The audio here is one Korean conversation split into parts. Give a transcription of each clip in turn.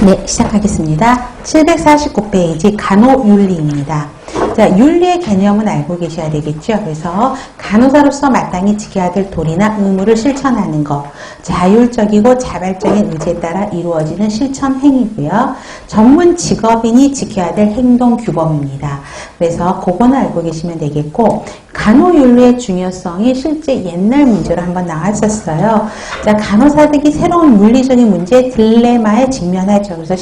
네, 시작하겠습니다. 749페이지 간호윤리입니다. 자, 윤리의 개념은 알고 계셔야 되겠죠. 그래서 간호사로서 마땅히 지켜야 될 도리나 의무를 실천하는 것, 자율적이고 자발적인 의지에 따라 이루어지는 실천 행위고요. 전문 직업인이 지켜야 될 행동 규범입니다. 그래서 그거는 알고 계시면 되겠고, 간호윤리의 중요성이 실제 옛날 문제로 한번 나왔었어요. 자, 간호사들이 새로운 물리적인 문제, 딜레마에 직면하죠. 그래서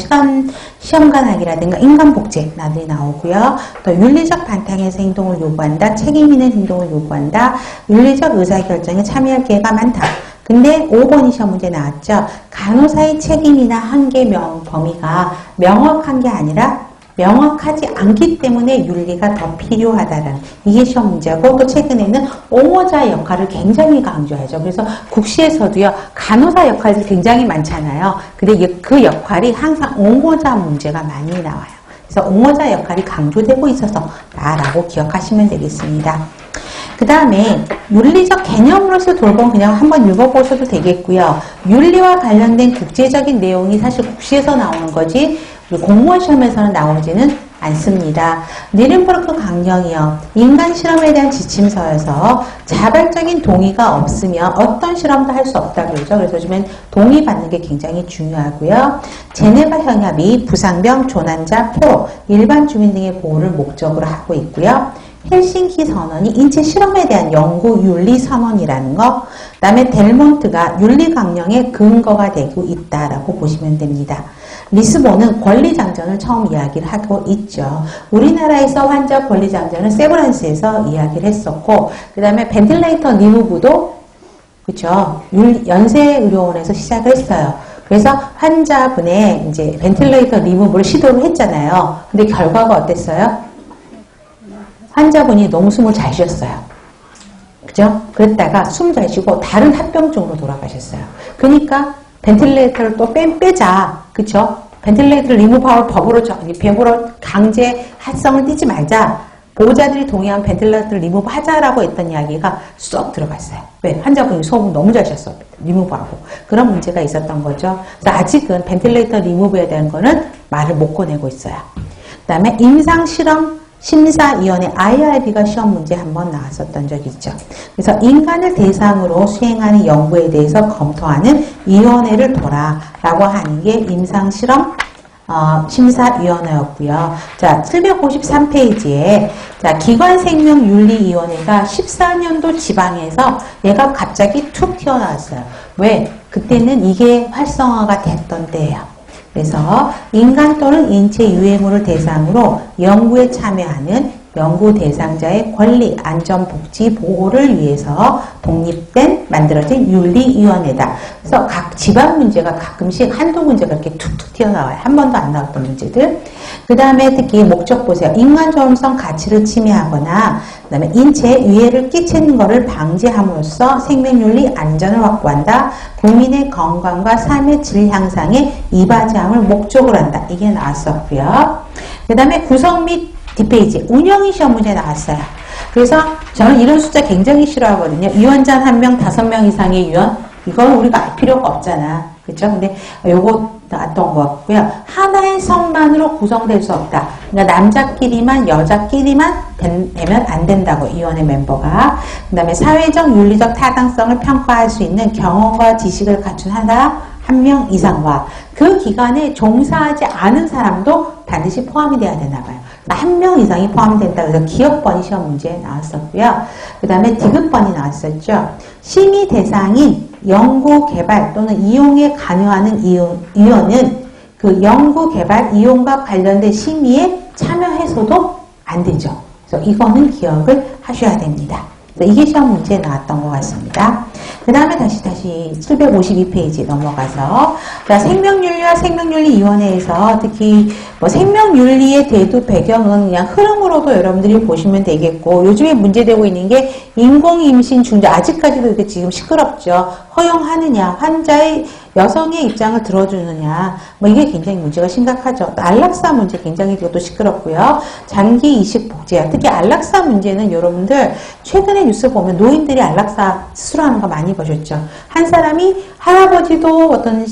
시험관학이라든가 인간복제 나들이 나오고요. 또 윤리적 바탕에서 행동을 요구한다, 책임 있는 행동을 요구한다, 윤리적 의사결정에 참여할 기회가 많다. 근데 5번이 시험 문제 나왔죠. 간호사의 책임이나 한계 범위가 명확한 게 아니라 명확하지 않기 때문에 윤리가 더 필요하다라는 이게 시험 문제고, 또 최근에는 옹호자 역할을 굉장히 강조하죠. 그래서 국시에서도요, 간호사 역할이 굉장히 많잖아요. 근데 그 역할이 항상 옹호자 문제가 많이 나와요. 그래서 옹호자 역할이 강조되고 있어서 라고 기억하시면 되겠습니다. 그 다음에 윤리적 개념으로서 돌봄 그냥 한번 읽어보셔도 되겠고요. 윤리와 관련된 국제적인 내용이 사실 국시에서 나오는 거지 공무원 시험에서는 나오지는 않습니다. 니른베르크 강령이요. 인간 실험에 대한 지침서여서 자발적인 동의가 없으면 어떤 실험도 할 수 없다고 그러죠. 그래서 요즘엔 동의받는 게 굉장히 중요하고요. 제네바 협약이 부상병, 조난자, 포로, 일반 주민 등의 보호를 목적으로 하고 있고요. 헬싱키 선언이 인체 실험에 대한 연구 윤리 선언이라는 거, 그 다음에 델몬트가 윤리 강령의 근거가 되고 있다라고 보시면 됩니다. 리스본은 권리장전을 처음 이야기를 하고 있죠. 우리나라에서 환자 권리장전은 세브란스에서 이야기를 했었고, 그 다음에 벤틸레이터 리무브도 그쵸, 연세의료원에서 시작을 했어요. 그래서 환자분의 이제 벤틸레이터 리무브를 시도를 했잖아요. 근데 결과가 어땠어요? 환자분이 너무 숨을 잘 쉬었어요. 그죠? 그랬다가 숨 잘 쉬고 다른 합병증으로 돌아가셨어요. 그러니까 벤틸레이터를 또 빼자. 그쵸? 벤틸레이터를 리무브하고 법으로 강제 합성을 띄지 말자. 보호자들이 동의하면 벤틸레이터를 리무브 하자라고 했던 이야기가 쏙 들어갔어요. 왜? 환자분이 소음 너무 잘 쉬었어. 리무브하고. 그런 문제가 있었던 거죠. 그래서 아직은 벤틸레이터 리무브에 대한 거는 말을 못 꺼내고 있어요. 그 다음에 임상실험 심사위원회 IRB가 시험 문제 한번 나왔었던 적이 있죠. 그래서 인간을 대상으로 수행하는 연구에 대해서 검토하는 위원회를 둬라라고 하는 게 임상실험 심사위원회였고요. 자, 753페이지에 자, 기관생명윤리위원회가 14년도 지방에서 얘가 갑자기 툭 튀어나왔어요. 왜? 그때는 이게 활성화가 됐던 때예요. 그래서 인간 또는 인체 유해물을 대상으로 연구에 참여하는 연구 대상자의 권리, 안전, 복지, 보호를 위해서 독립된 만들어진 윤리위원회다. 그래서 각 지방 문제가 가끔씩 한두 문제가 이렇게 툭툭 튀어나와요. 한 번도 안 나왔던 문제들. 그 다음에 특히 목적 보세요. 인간 존엄성 가치를 침해하거나 그 다음에 인체에 위해를 끼치는 것을 방지함으로써 생명윤리 안전을 확보한다. 국민의 건강과 삶의 질 향상에 이바지함을 목적으로 한다. 이게 나왔었고요. 그 다음에 구성 및 뒷페이지 운영이 시험 문제 나왔어요. 그래서 저는 이런 숫자 굉장히 싫어하거든요. 위원장 1명, 5명 이상의 위원. 이건 우리가 알 필요가 없잖아. 그렇죠? 근데 요거 나왔던 것 같고요. 하나의 성만으로 구성될 수 없다. 그러니까 남자끼리만 여자끼리만 되면 안 된다고 위원회 멤버가. 그 다음에 사회적 윤리적 타당성을 평가할 수 있는 경험과 지식을 갖춘 하나 한 명 이상과 그 기관에 종사하지 않은 사람도 반드시 포함이 돼야 되나 봐요. 한 명 이상이 포함이 된다. 그래서 기업번이 시험 문제에 나왔었고요. 그 다음에 디귿번이 나왔었죠. 심의 대상인 연구 개발 또는 이용에 관여하는 위원은 그 연구 개발 이용과 관련된 심의에 참여해서도 안 되죠. 그래서 이거는 기억을 하셔야 됩니다. 이게 시험 문제에 나왔던 것 같습니다. 그 다음에 다시 752페이지 넘어가서 자, 생명윤리와 생명윤리위원회에서 특히 뭐 생명윤리의 대두 배경은 그냥 흐름으로도 여러분들이 보시면 되겠고, 요즘에 문제되고 있는 게 인공임신 중자, 아직까지도 이렇게 지금 시끄럽죠. 허용하느냐, 환자의 여성의 입장을 들어주느냐, 뭐 이게 굉장히 문제가 심각하죠. 안락사 문제 굉장히 이것도 시끄럽고요. 장기 이식 복제약, 특히 안락사 문제는 여러분들 최근에 뉴스 보면 노인들이 안락사 수술하는 거 많이 보셨죠. 한 사람이 할아버지도 어떤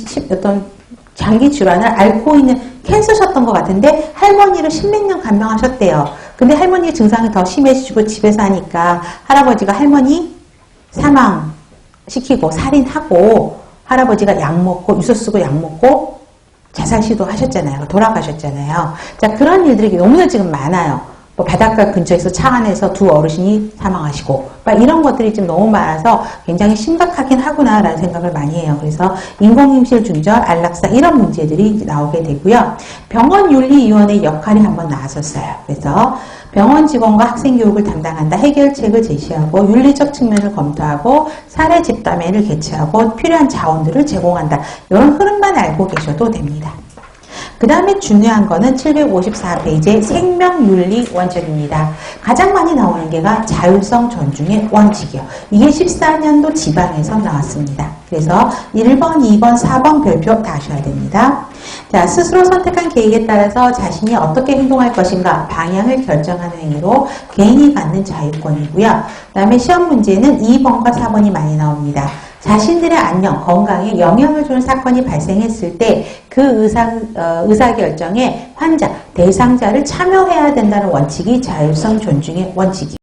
장기 질환을 앓고 있는 캔서셨던 것 같은데 할머니를 십몇 년 간병하셨대요. 근데 할머니의 증상이 더 심해지고 집에서 하니까 할아버지가 할머니 사망시키고 살인하고 할아버지가 약 먹고 유서 쓰고 약 먹고 자살 시도하셨잖아요. 돌아가셨잖아요. 자, 그런 일들이 너무나 지금 많아요. 뭐 바닷가 근처에서 차 안에서 두 어르신이 사망하시고 막 이런 것들이 지금 너무 많아서 굉장히 심각하긴 하구나라는 생각을 많이 해요. 그래서 인공임실 중절, 안락사 이런 문제들이 나오게 되고요. 병원윤리위원회 역할이 한번 나왔었어요. 그래서 병원 직원과 학생 교육을 담당한다. 해결책을 제시하고 윤리적 측면을 검토하고 사례 집단회를 개최하고 필요한 자원들을 제공한다. 이런 흐름만 알고 계셔도 됩니다. 그 다음에 중요한 거는 754페이지의 생명윤리 원칙입니다. 가장 많이 나오는 게가 자율성 존중의 원칙이요. 이게 14년도 지방에서 나왔습니다. 그래서 1번, 2번, 4번 별표 다 하셔야 됩니다. 자, 스스로 선택한 계획에 따라서 자신이 어떻게 행동할 것인가 방향을 결정하는 행위로 개인이 갖는 자유권이고요. 그 다음에 시험 문제는 2번과 4번이 많이 나옵니다. 자신들의 안녕, 건강에 영향을 주는 사건이 발생했을 때 그 의사결정에 환자, 대상자를 참여해야 된다는 원칙이 자율성 존중의 원칙이에요.